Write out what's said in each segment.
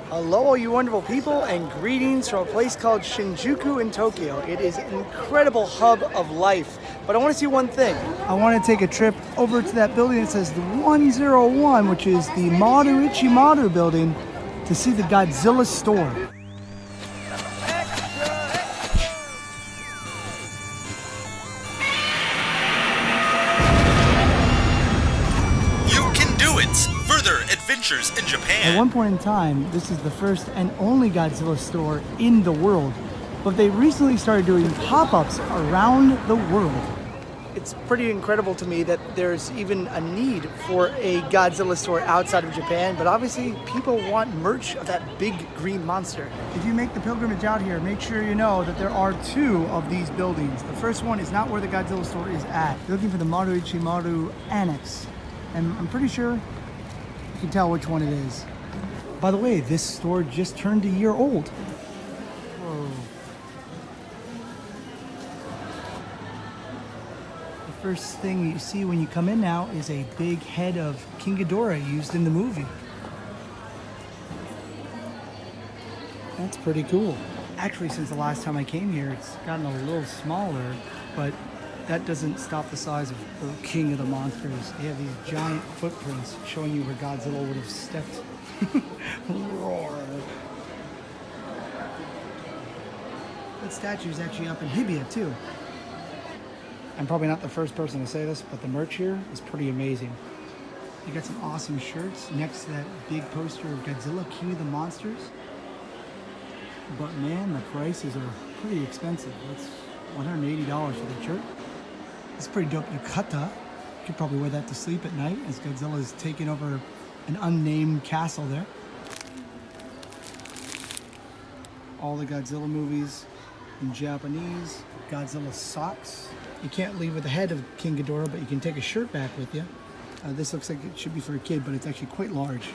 Hello, all you wonderful people, and greetings from a place called Shinjuku in Tokyo. It is an incredible hub of life, but I want to see one thing. I want to take a trip over to that building that says the 101, which is the Maruichi Maru building, to see the Godzilla store. Adventures in Japan. At one point in time, this is the first and only Godzilla store in the world, but they recently started doing pop-ups around the world. It's pretty incredible to me that there's even a need for a Godzilla store outside of Japan, but obviously people want merch of that big green monster. If you make the pilgrimage out here, make sure you know that there are two of these buildings. The first one is not where the Godzilla store is at. You're looking for the Maruichi Maru Annex, and I'm pretty sure you can tell which one it is. By the way, this store just turned a year old. Whoa. The first thing you see when you come in now is a big head of King Ghidorah used in the movie. That's pretty cool. Actually, since the last time I came here, it's gotten a little smaller, but that doesn't stop the size of the king of the monsters. They have these giant footprints showing you where Godzilla would have stepped. Roar. That statue is actually up in Hibiya too. I'm probably not the first person to say this, but the merch here is pretty amazing. You got some awesome shirts next to that big poster of Godzilla, King of the Monsters. But man, the prices are pretty expensive. That's $180 for the shirt. It's pretty dope yukata. You could probably wear that to sleep at night as Godzilla is taking over an unnamed castle there. All the Godzilla movies in Japanese. Godzilla socks. You can't leave with the head of King Ghidorah, but you can take a shirt back with you. This looks like it should be for a kid, but it's actually quite large.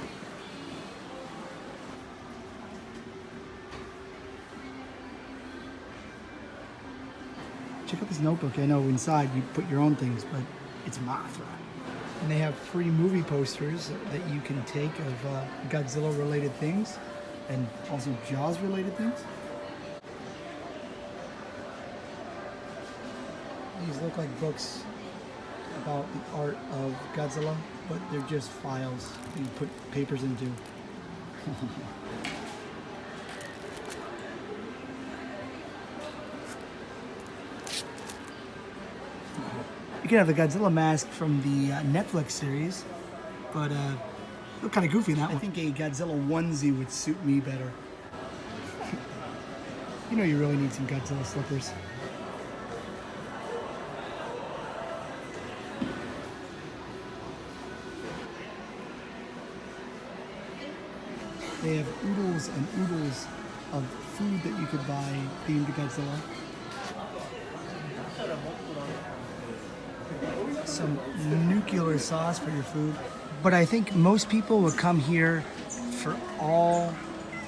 Check out this notebook. I know inside you put your own things, but it's Mothra. And they have free movie posters that you can take of Godzilla related things and also Jaws related things. These look like books about the art of Godzilla, but they're just files that you put papers into. You can have the Godzilla mask from the Netflix series, but look kind of goofy in that one. I think a Godzilla onesie would suit me better. You know you really need some Godzilla slippers. They have oodles and oodles of food that you could buy themed to Godzilla. Some nuclear sauce for your food. But I think most people would come here for all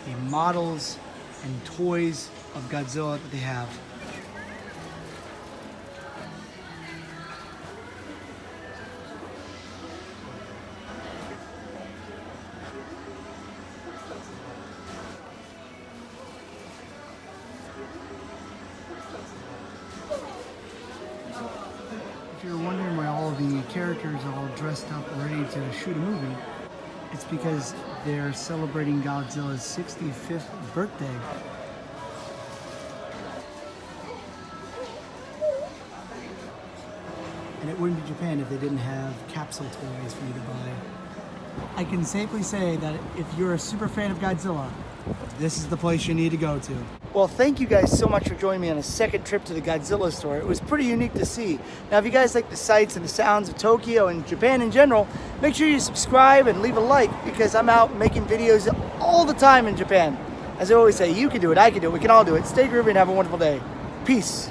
the models and toys of Godzilla that they have. If you're wondering why all of the characters are all dressed up ready to shoot a movie, it's because they're celebrating Godzilla's 65th birthday. And it wouldn't be Japan if they didn't have capsule toys for you to buy. I can safely say that if you're a super fan of Godzilla, this is the place you need to go to. Well, thank you guys so much for joining me on a second trip to the Godzilla store. It was pretty unique to see. Now, if you guys like the sights and the sounds of Tokyo and Japan in general, make sure you subscribe and leave a like, because I'm out making videos all the time in Japan. As I always say, you can do it, I can do it, we can all do it. Stay groovy and have a wonderful day. Peace.